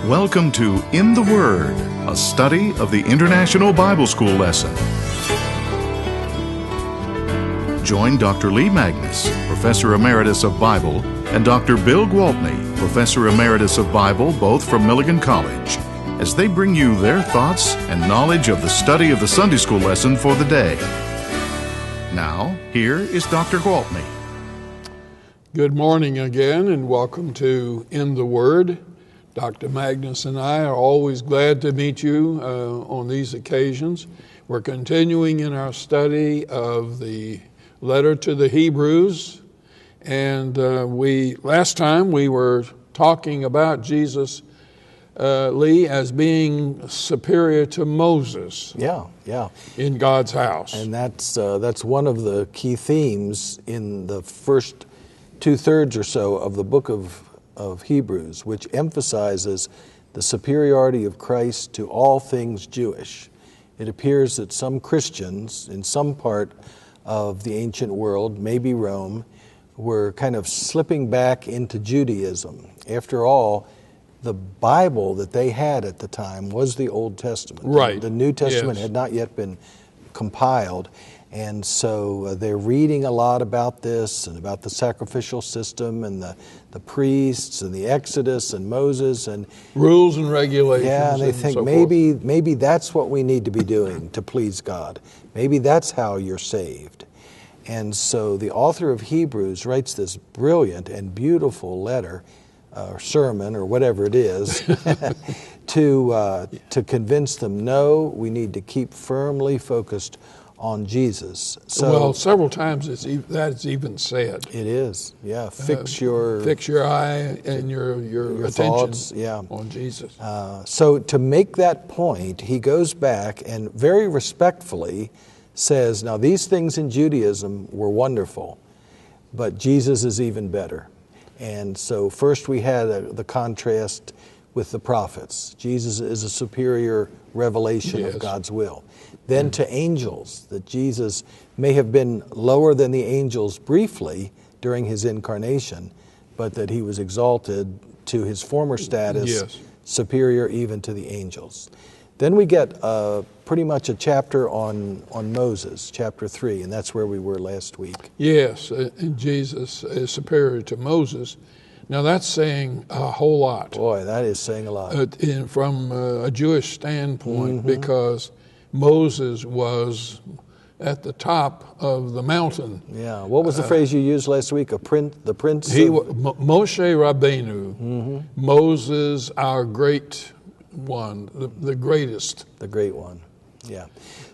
Welcome to In the Word, a study of the International Bible School lesson. Join Dr. Lee Magnus, Professor Emeritus of Bible, and Dr. Bill Gwaltney, Professor Emeritus of Bible, both from Milligan College, as they bring you their thoughts and knowledge of the study of the Sunday School lesson for the day. Now, here is Dr. Gwaltney. Good morning again, and welcome to In the Word. Dr. Magnus and I are always glad to meet you on these occasions. We're continuing in our study of the letter to the Hebrews, and last time we were talking about Jesus, Lee, as being superior to Moses. Yeah. In God's house. And that's one of the key themes in the first 2/3 or so of the book of Hebrews, which emphasizes the superiority of Christ to all things Jewish. It appears that some Christians in some part of the ancient world, maybe Rome, were kind of slipping back into Judaism. After all, the Bible that they had at the time was the Old Testament. Right. The New Testament Yes. had not yet been compiled. And so they're reading a lot about this and about the sacrificial system and the priests and the Exodus and Moses and rules and regulations. Yeah, and they and think so maybe that's what we need to be doing to please God. Maybe that's how you're saved. And so the author of Hebrews writes this brilliant and beautiful letter, or sermon, or whatever it is, to convince them, no, we need to keep firmly focused on Jesus. So, well, several times that's even said. It is, yeah. Fix your eye and your attention thoughts, on Jesus. So to make that point, he goes back and very respectfully says, now these things in Judaism were wonderful, but Jesus is even better. And so first we had the contrast with the prophets. Jesus is a superior revelation of God's will. Then to angels, that Jesus may have been lower than the angels briefly during his incarnation, but that he was exalted to his former status, superior even to the angels. Then we get pretty much a chapter on Moses, chapter 3, and that's where we were last week. Yes, and Jesus is superior to Moses. Now that's saying a whole lot. Boy, that is saying a lot. From a Jewish standpoint, because Moses was at the top of the mountain. Yeah. What was the phrase you used last week? The prince. Moshe Rabbeinu, Moses, our great one, the greatest. The great one. Yeah.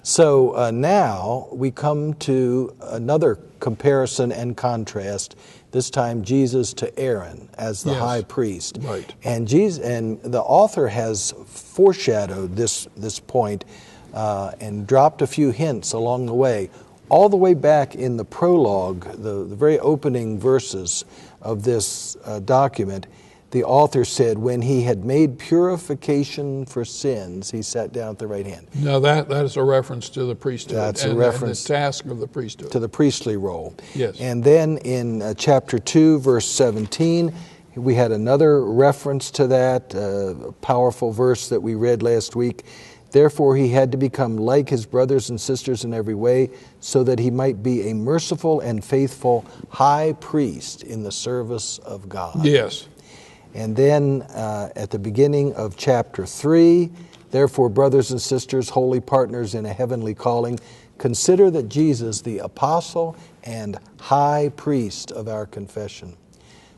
So now we come to another comparison and contrast. This time Jesus to Aaron as the high priest. Right. And the author has foreshadowed this point and dropped a few hints along the way. All the way back in the prologue, the very opening verses of this document, the author said, when he had made purification for sins, he sat down at the right hand. Now that is a reference to the priesthood. That's a reference and the task of the priesthood. To the priestly role. Yes. And then in chapter 2, verse 17, we had another reference to that, a powerful verse that we read last week. Therefore he had to become like his brothers and sisters in every way, so that he might be a merciful and faithful high priest in the service of God. Yes. And then at the beginning of chapter 3, therefore, brothers and sisters, holy partners in a heavenly calling, consider that Jesus, the apostle and high priest of our confession.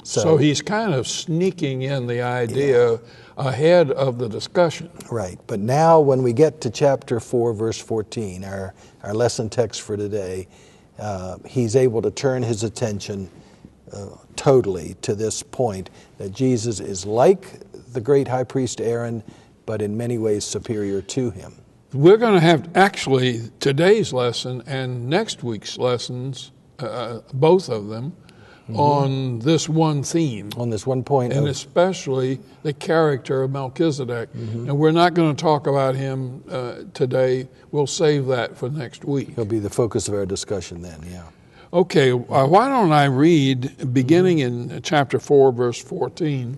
So he's kind of sneaking in the idea ahead of the discussion. Right. But now when we get to chapter 4, verse 14, our lesson text for today, he's able to turn his attention totally to this point that Jesus is like the great high priest Aaron, but in many ways superior to him. We're going to have actually today's lesson and next week's lessons, both of them, on this one theme. On this one point. And especially the character of Melchizedek. And we're not going to talk about him today. We'll save that for next week. He'll be the focus of our discussion then, yeah. Okay, why don't I read, beginning in chapter 4, verse 14,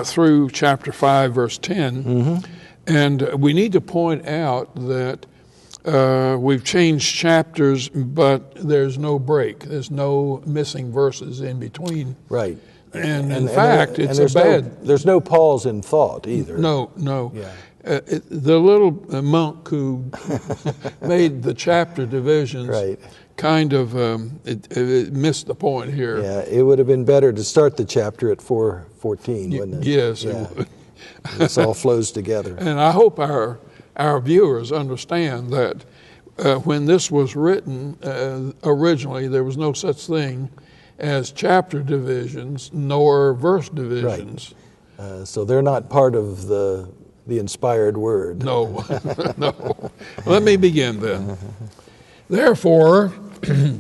through chapter 5, verse 10. And we need to point out that we've changed chapters, but there's no break. There's no missing verses in between. Right. And in fact, there's no pause in thought either. No. Yeah. The little monk who made the chapter divisions kind of it missed the point here. Yeah, it would have been better to start the chapter at 4:14, wouldn't it? Yes, yeah. it would. This all flows together. And I hope our viewers understand that when this was written originally, there was no such thing as chapter divisions nor verse divisions. Right. So they're not part of the inspired word. No, no. Let me begin then. Therefore,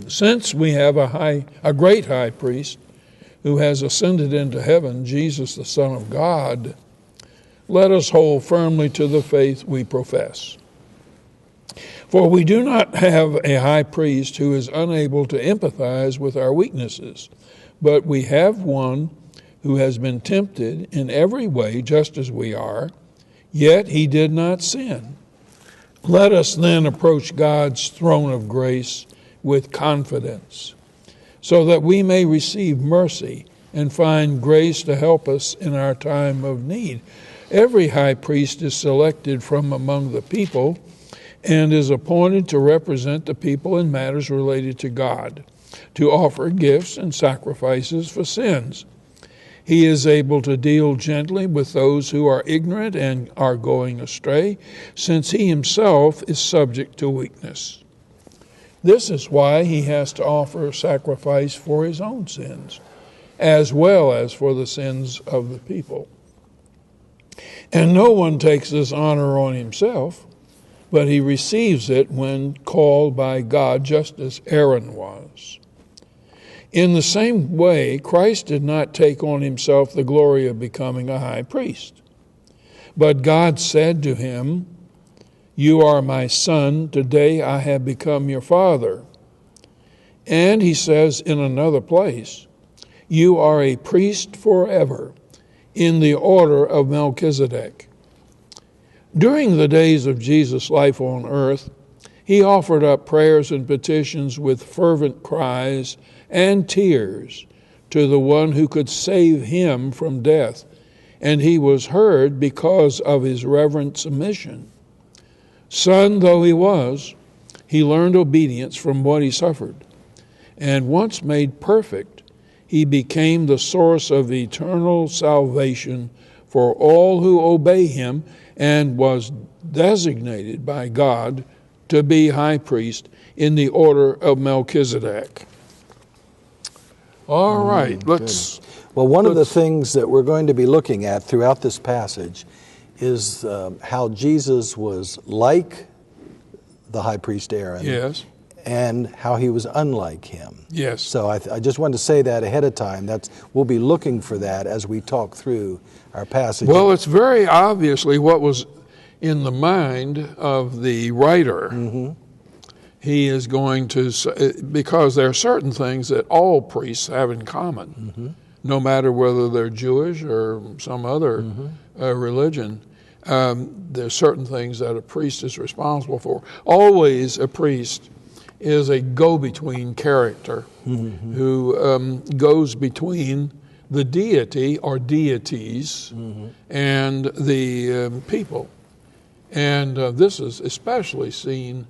since we have a great high priest who has ascended into heaven, Jesus the Son of God, let us hold firmly to the faith we profess. For we do not have a high priest who is unable to empathize with our weaknesses, but we have one who has been tempted in every way just as we are, yet he did not sin. Let us then approach God's throne of grace with confidence, so that we may receive mercy and find grace to help us in our time of need. Every high priest is selected from among the people and is appointed to represent the people in matters related to God, to offer gifts and sacrifices for sins. He is able to deal gently with those who are ignorant and are going astray, since he himself is subject to weakness. This is why he has to offer a sacrifice for his own sins, as well as for the sins of the people. And no one takes this honor on himself, but he receives it when called by God, just as Aaron was. In the same way, Christ did not take on himself the glory of becoming a high priest. But God said to him, "You are my son, today I have become your father." And he says in another place, "You are a priest forever, in the order of Melchizedek." During the days of Jesus' life on earth, he offered up prayers and petitions with fervent cries and tears to the one who could save him from death, and he was heard because of his reverent submission. Son though he was, he learned obedience from what he suffered, and once made perfect, he became the source of eternal salvation for all who obey him, and was designated by God to be high priest in the order of Melchizedek. All right, let's... Well, one of the things that we're going to be looking at throughout this passage is how Jesus was like the high priest Aaron. Yes. And how he was unlike him. Yes. So I just wanted to say that ahead of time. We'll be looking for that as we talk through our passage. Well, it's very obviously what was in the mind of the writer. Mm-hmm. He is going to, because there are certain things that all priests have in common, mm-hmm. no matter whether they're Jewish or some other religion. There's certain things that a priest is responsible for. Always a priest is a go-between character mm-hmm. who goes between the deity or deities mm-hmm. and the people. And this is especially seen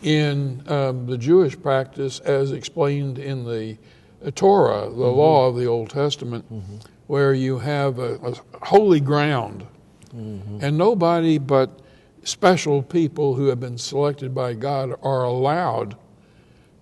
in the Jewish practice as explained in the Torah, the mm-hmm. law of the Old Testament, mm-hmm. where you have a holy ground, mm-hmm. and nobody but special people who have been selected by God are allowed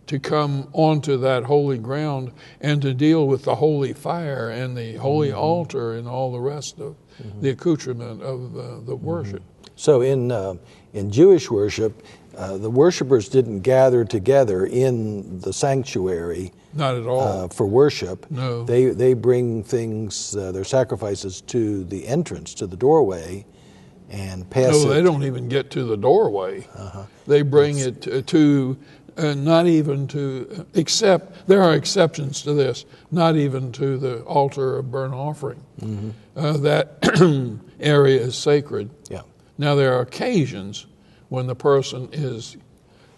to come onto that holy ground and to deal with the holy fire and the holy mm-hmm. altar and all the rest of mm-hmm. the accoutrement of the worship. Mm-hmm. So in Jewish worship, the worshipers didn't gather together in the sanctuary. Not at all. For worship. No. They bring things, their sacrifices, to the entrance, to the doorway, and pass it. No, they don't even get to the doorway. Uh-huh. They bring it to not even to, except, there are exceptions to this, not even to the altar of burnt offering. That area is sacred. Yeah. Now, there are occasions when the person is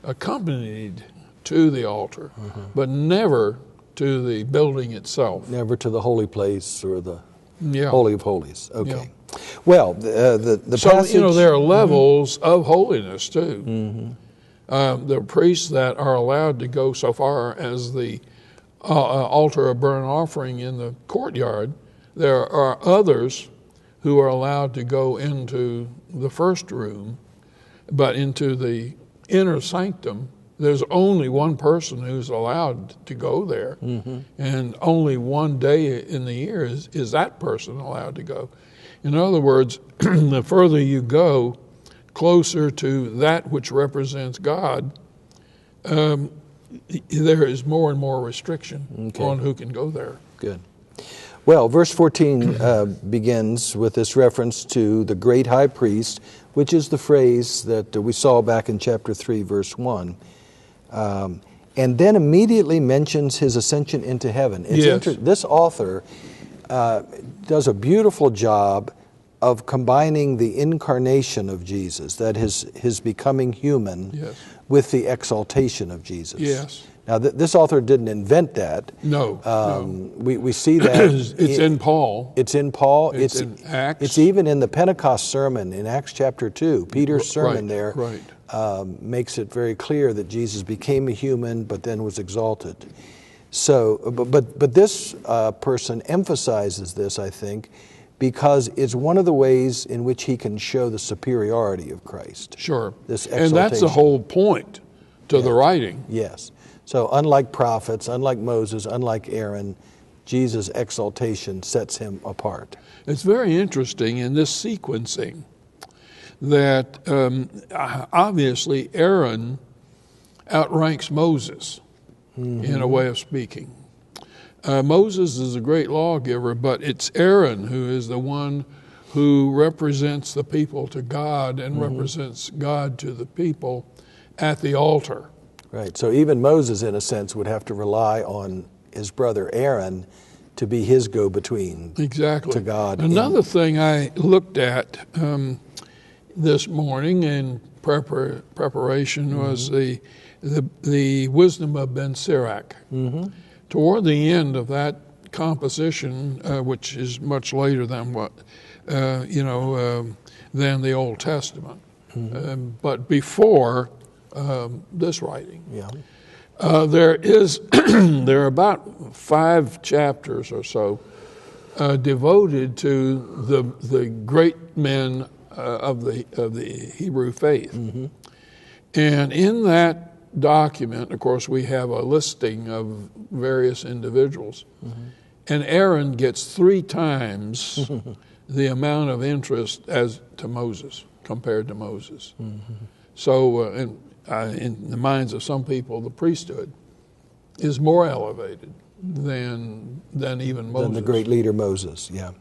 accompanied to the altar, but never to the building itself. Never to the holy place or the Yeah. Holy of Holies. Okay. Yeah. Well, the So, passage... there are levels of holiness, too. There are priests that are allowed to go so far as the altar of burnt offering in the courtyard. There are others who are allowed to go into the first room, but into the inner sanctum, there's only one person who's allowed to go there, and only one day in the year is that person allowed to go. In other words, the further you go, closer to that which represents God, there is more and more restriction on who can go there. Good. Well, verse 14 begins with this reference to the great high priest, which is the phrase that we saw back in chapter 3, verse 1. And then immediately mentions his ascension into heaven. This author does a beautiful job of combining the incarnation of Jesus, that his becoming human, with the exaltation of Jesus. Yes. Now, this author didn't invent that. No. We see that. It's in Paul. It's in Paul. It's in Acts. It's even in the Pentecost sermon in Acts chapter 2. Peter's sermon there makes it very clear that Jesus became a human but then was exalted. So, but this person emphasizes this, I think, because it's one of the ways in which he can show the superiority of Christ. Sure. This exaltation. And that's the whole point to the writing. Yes. So unlike prophets, unlike Moses, unlike Aaron, Jesus' exaltation sets him apart. It's very interesting in this sequencing that obviously Aaron outranks Moses in a way of speaking. Moses is a great lawgiver, but it's Aaron who is the one who represents the people to God and represents God to the people at the altar. Right. So even Moses, in a sense, would have to rely on his brother Aaron to be his go-between to God. Another thing I looked at this morning in preparation was the wisdom of Ben Sirach. Toward the end of that composition, which is much later than than the Old Testament, but before this writing, there are about 5 chapters or so devoted to the great men of the Hebrew faith, and in that document, of course, we have a listing of various individuals, and Aaron gets 3 times the amount of interest as to Moses, compared to Moses. So in the minds of some people, the priesthood is more elevated than even Moses. Than the great leader Moses, yeah.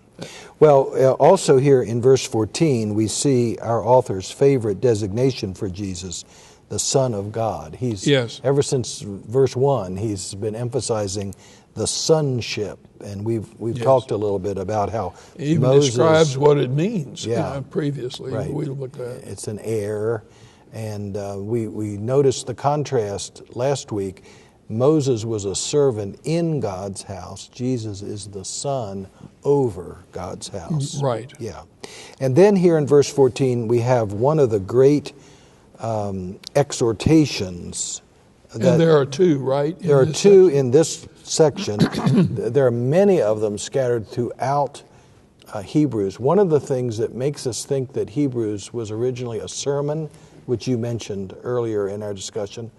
Well, also here in verse 14, we see our author's favorite designation for Jesus, the Son of God. Ever since verse 1, he's been emphasizing the sonship, and we've talked a little bit about how even Moses describes what it means. Previously, we looked at. It's an heir, and we noticed the contrast last week. Moses was a servant in God's house. Jesus is the son over God's house. Right. Yeah. And then here in verse 14, we have one of the great exhortations. And there are 2, right? There are 2 in this section. There are many of them scattered throughout Hebrews. One of the things that makes us think that Hebrews was originally a sermon, which you mentioned earlier in our discussion,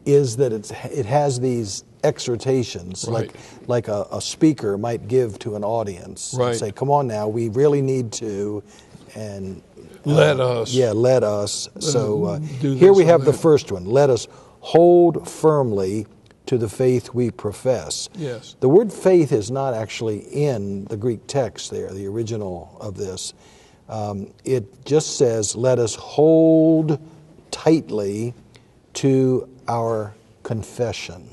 is that it has these exhortations, like a speaker might give to an audience, and say, "Come on now, we really need to," and let us. Yeah, let us. So here we have the first one. Let us hold firmly to the faith we profess. Yes. The word faith is not actually in the Greek text there, the original of this. It just says, let us hold tightly to our confession.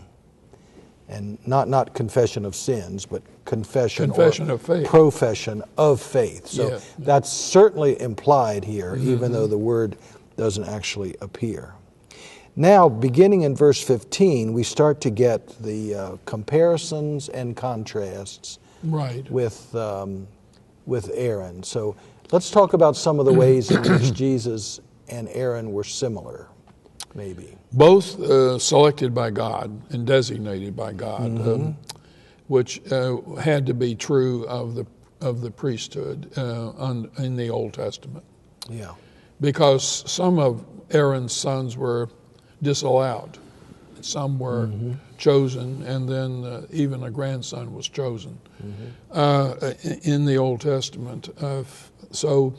And not confession of sins, but confession of faith. Profession of faith. So Yeah. that's certainly implied here, even though the word doesn't actually appear. Now, beginning in verse 15, we start to get the comparisons and contrasts Right. with Aaron. So let's talk about some of the ways in which Jesus and Aaron were similar, maybe. Both selected by God and designated by God, which had to be true of the priesthood in the Old Testament. Yeah. Because some of Aaron's sons were disallowed, some were chosen, and then even a grandson was chosen in the Old Testament. So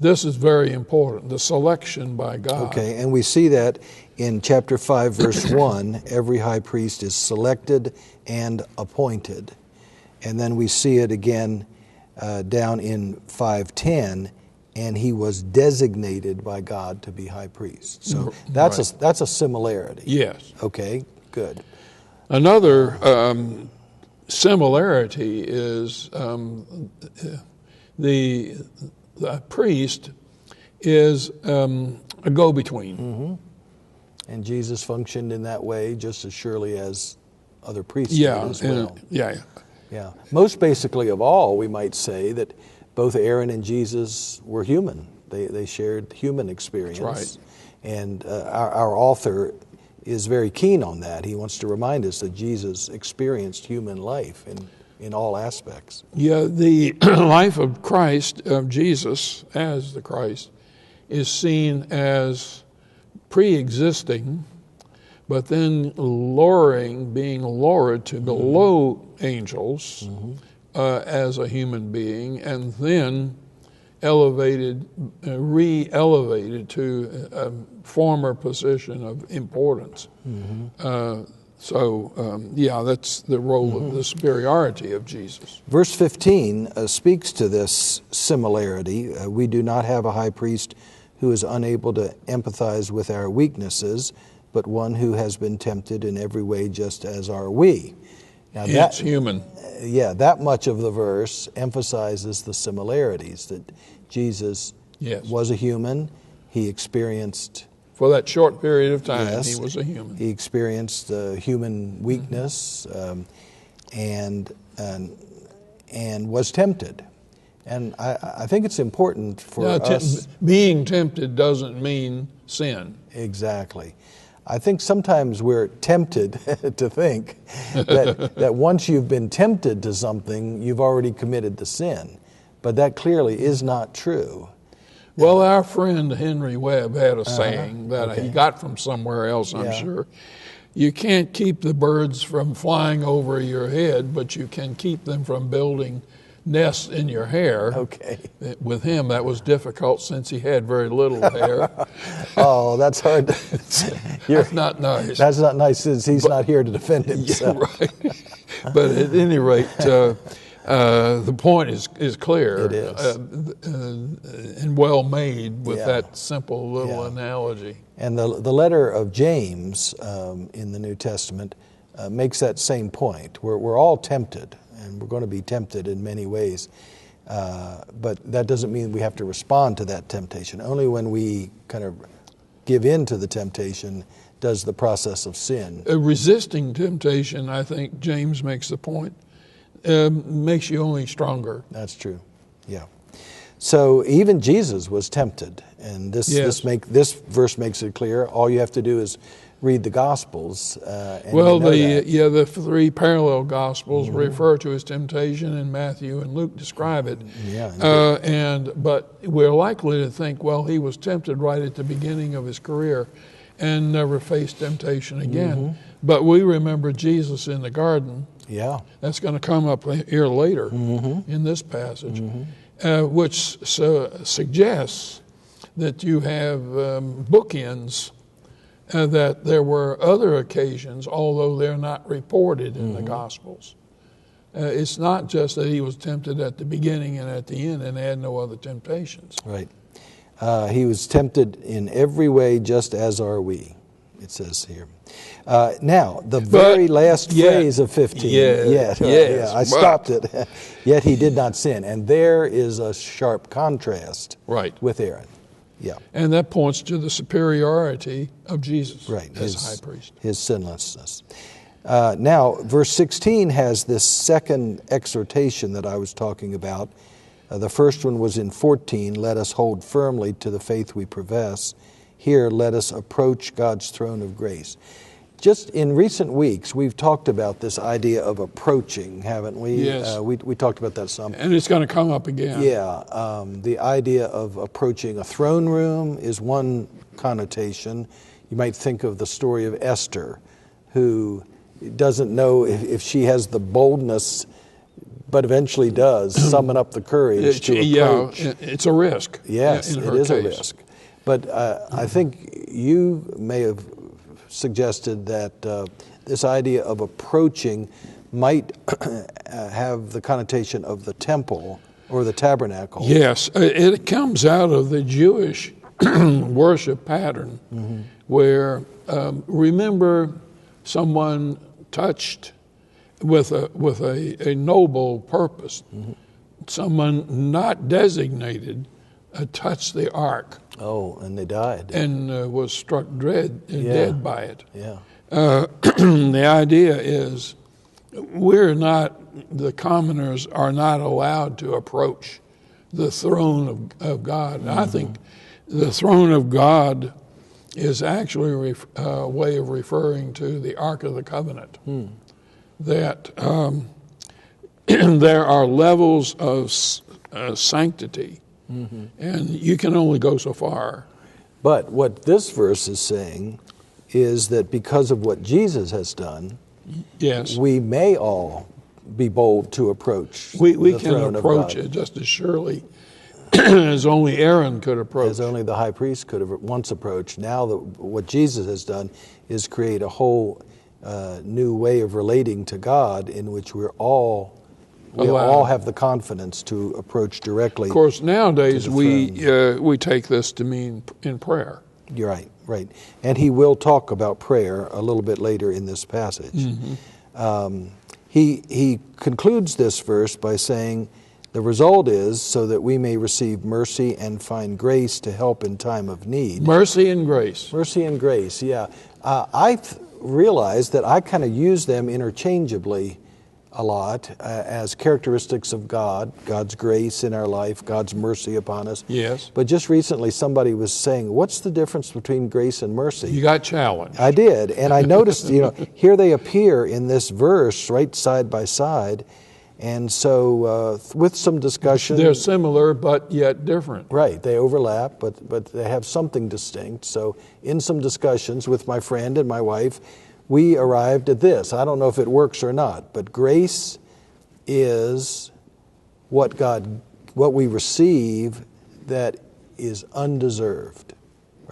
this is very important, the selection by God. Okay, and we see that in chapter 5, verse 1, every high priest is selected and appointed. And then we see it again down in 5:10, and he was designated by God to be high priest. So that's Right. that's a similarity. Yes. Okay, good. Another similarity is the priest is a go-between. And Jesus functioned in that way just as surely as other priests Yeah, did as well. yeah. Yeah. Most basically of all, we might say that both Aaron and Jesus were human. They shared human experience. That's right. And our author is very keen on that. He wants to remind us that Jesus experienced human life in all aspects. Yeah, the life of Christ, of Jesus as the Christ, is seen as pre-existing, but then being lowered to below angels as a human being, and then re-elevated to a former position of importance. That's the role of the superiority of Jesus. Verse 15 speaks to this similarity. We do not have a high priest who is unable to empathize with our weaknesses, but one who has been tempted in every way just as are we. Now It's human. Yeah, that much of the verse emphasizes the similarities, that Jesus was a human. He experienced... For that short period of time, Yes, he was a human. He experienced human weakness and was tempted. And I think it's important for us... Being tempted doesn't mean sin. Exactly. I think sometimes we're tempted to think that once you've been tempted to something, you've already committed the sin. But that clearly is not true. Well, our friend Henry Webb had a saying that he got from somewhere else, I'm sure. You can't keep the birds from flying over your head, but you can keep them from building nests in your hair. Okay. With him, that was difficult since he had very little hair. Oh, that's hard. That's not nice. That's not nice since he's not here to defend himself. Yeah, right. But at any rate, the point is clear. It is. And well made with that simple little analogy. And the letter of James in the New Testament makes that same point. We're all tempted, and we're going to be tempted in many ways. But that doesn't mean we have to respond to that temptation. Only when we kind of give in to the temptation does the process of sin. Resisting temptation, I think James makes the point, makes you only stronger. That's true. Yeah. So even Jesus was tempted, and this verse makes it clear. All you have to do is read the Gospels. The three parallel Gospels refer to his temptation, and Matthew and Luke describe it. Yeah. But we're likely to think, well, he was tempted right at the beginning of his career, and never faced temptation again. But we remember Jesus in the garden. Yeah. That's going to come up here later in this passage, which suggests that you have bookends, that there were other occasions, although they're not reported in the Gospels. It's not just that he was tempted at the beginning and at the end and had no other temptations. Right. He was tempted in every way just as are we. it says here. Now, the very last phrase of 15. I stopped it. Yet he did not sin. And there is a sharp contrast with Aaron. Yeah. And that points to the superiority of Jesus as high priest. His sinlessness. Now, verse 16 has this second exhortation that I was talking about. The first one was in 14, let us hold firmly to the faith we profess. Here, let us approach God's throne of grace. Just in recent weeks, we've talked about this idea of approaching, haven't we? Yes. We talked about that some. And it's going to come up again. Yeah. The idea of approaching a throne room is one connotation. You might think of the story of Esther, who doesn't know if she has the boldness, but eventually does summon up the courage to approach. Yeah, it's a risk. Yes, it is a risk. But I think you may have suggested that this idea of approaching might have the connotation of the temple or the tabernacle. Yes, it comes out of the Jewish worship pattern, where remember someone touched with a noble purpose. Someone not designated touched the ark. Oh, and they died. And was struck dead by it. Yeah. The idea is the commoners are not allowed to approach the throne of God. And I think the throne of God is actually a way of referring to the Ark of the Covenant. That there are levels of sanctity, and you can only go so far. But what this verse is saying is that because of what Jesus has done, we may all be bold to approach we the can throne approach of God. it just as surely as only Aaron could approach. As only the high priest could have once approached. Now what Jesus has done is create a whole new way of relating to God in which we all have the confidence to approach directly. Of course, nowadays we take this to mean in prayer. You're right, right. And he will talk about prayer a little bit later in this passage. He concludes this verse by saying, the result is so that we may receive mercy and find grace to help in time of need. Mercy and grace. Mercy and grace, yeah. I've realized that I kind of use them interchangeably a lot as characteristics of God, God's grace in our life, God's mercy upon us. Yes. But just recently somebody was saying, what's the difference between grace and mercy? You got challenged. I did, and I noticed, here they appear in this verse right side by side, and so with some discussion. They're similar but yet different. Right, they overlap, but they have something distinct. So in some discussions with my friend and my wife, we arrived at this. I don't know if it works or not, but grace is what we receive that is undeserved,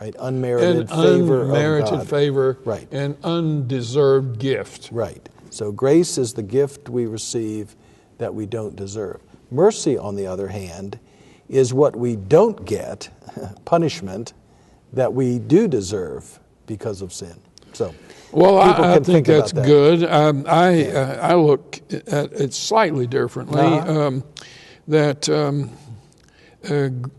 right? Unmerited favor of God. Unmerited favor, right. An undeserved gift. Right. So grace is the gift we receive that we don't deserve. Mercy, on the other hand, is what we don't get, punishment, that we do deserve because of sin. So. Well, I think that's good. I look at it slightly differently.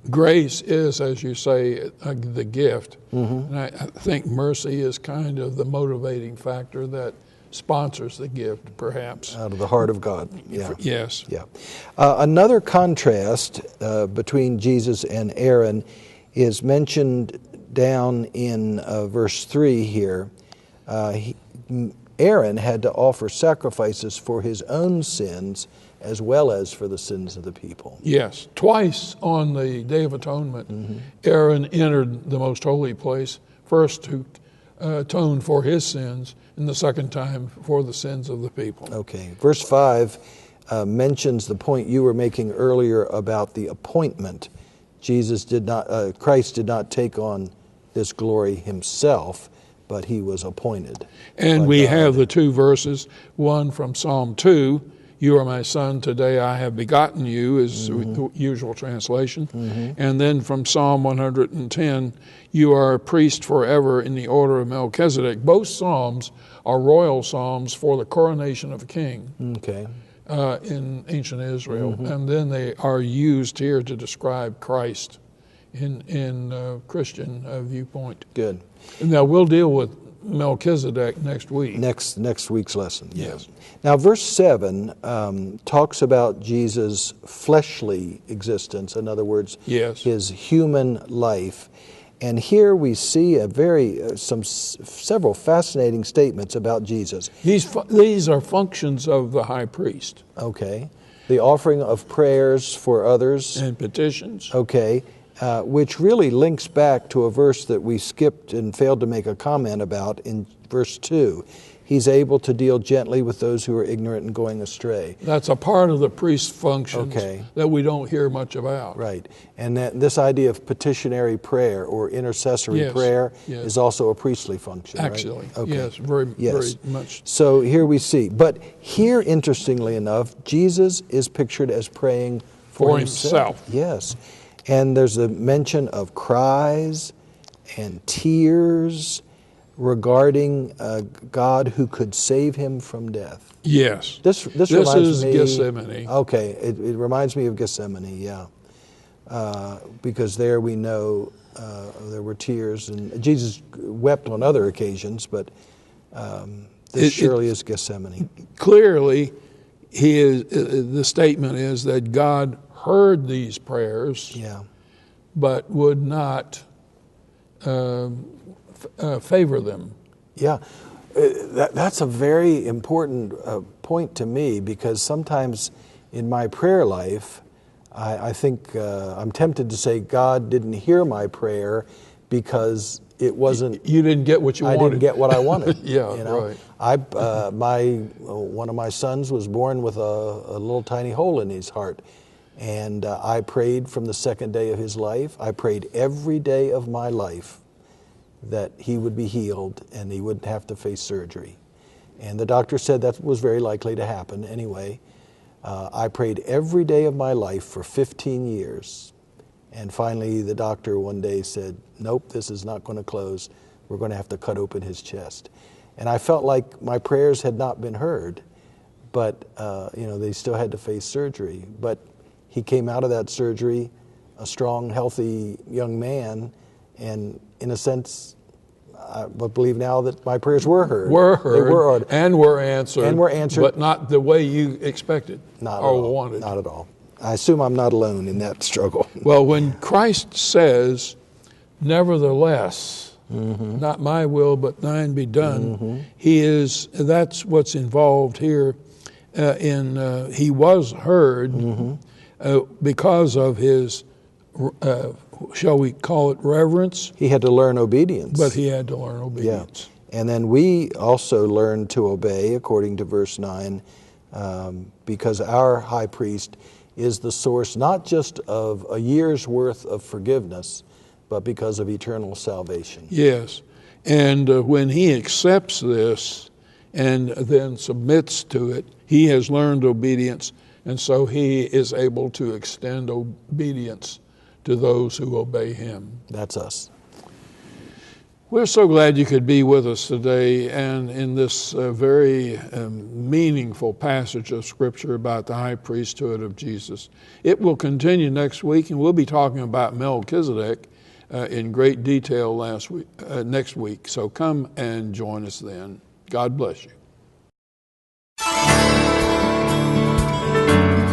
Grace is, as you say, the gift. And I think mercy is kind of the motivating factor that sponsors the gift, perhaps. Out of the heart of God. Yeah. Yes. Yeah. Another contrast between Jesus and Aaron is mentioned down in verse 3 here. Aaron had to offer sacrifices for his own sins as well as for the sins of the people. Yes. Twice on the Day of Atonement, Aaron entered the most holy place, first to atone for his sins, and the second time for the sins of the people. Okay. Verse 5 mentions the point you were making earlier about the appointment. Christ did not take on this glory himself, but he was appointed. And we have the two verses, one from Psalm 2, You are my son, today I have begotten you, is the usual translation. And then from Psalm 110, you are a priest forever in the order of Melchizedek. Both psalms are royal psalms for the coronation of a king. Okay. In ancient Israel, and then they are used here to describe Christ in Christian viewpoint. Good. Now we'll deal with Melchizedek next week. Next week's lesson. Yes. Now, verse 7 talks about Jesus' fleshly existence. In other words, Yes. his human life. And here we see several fascinating statements about Jesus. These are functions of the high priest. Okay. The offering of prayers for others. And petitions. Okay. Which really links back to a verse that we skipped and failed to make a comment about in verse 2. He's able to deal gently with those who are ignorant and going astray. That's a part of the priest's functions Okay. that we don't hear much about. Right. And this idea of petitionary prayer or intercessory Yes, prayer yes. is also a priestly function, right? Actually, Okay. yes, very much. So here we see. But here, interestingly enough, Jesus is pictured as praying for himself. Yes. And there's a mention of cries and tears regarding God who could save him from death. Yes. This This reminds is me, Gethsemane. Okay, it reminds me of Gethsemane, yeah. Because there we know there were tears, and Jesus wept on other occasions, but this surely is Gethsemane. Clearly, the statement is that God heard these prayers, Yeah. but would not favor them. Yeah, that's a very important point to me, because sometimes in my prayer life, I think I'm tempted to say God didn't hear my prayer because it wasn't. You didn't get what you wanted. I didn't get what I wanted. Yeah, you know? right. One of my sons was born with a little tiny hole in his heart, and I prayed from the second day of his life. I prayed every day of my life that he would be healed and he wouldn't have to face surgery. And the doctor said that was very likely to happen anyway. I prayed every day of my life for 15 years. And finally, the doctor one day said, nope, this is not going to close. We're going to have to cut open his chest. And I felt like my prayers had not been heard, but they still had to face surgery. But he came out of that surgery a strong, healthy young man, and in a sense, I believe now that my prayers were heard. They were heard. And were answered. And were answered. But not the way you expected or wanted. Not at all. I assume I'm not alone in that struggle. Well, when Christ says, nevertheless, not my will, but thine be done, that's what's involved here he was heard because of his, shall we call it reverence? He had to learn obedience. But he had to learn obedience. Yeah. And then we also learn to obey, according to verse 9, because our high priest is the source not just of a year's worth of forgiveness, but because of eternal salvation. Yes. And when he accepts this and then submits to it, he has learned obedience, and so he is able to extend obedience to those who obey him. That's us. We're so glad you could be with us today, and in this very meaningful passage of Scripture about the high priesthood of Jesus. It will continue next week, and we'll be talking about Melchizedek in great detail next week. So come and join us then. God bless you.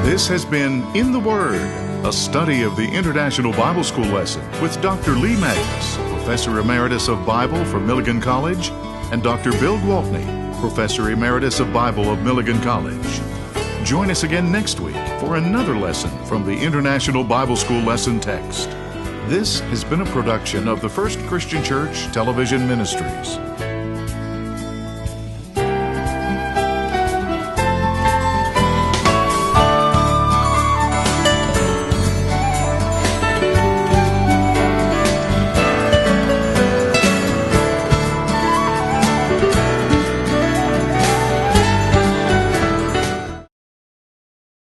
This has been In the Word, a study of the International Bible School lesson with Dr. Lee Magnus, Professor Emeritus of Bible from Milligan College, and Dr. Bill Gwaltney, Professor Emeritus of Bible of Milligan College. Join us again next week for another lesson from the International Bible School lesson text. This has been a production of the First Christian Church Television Ministries.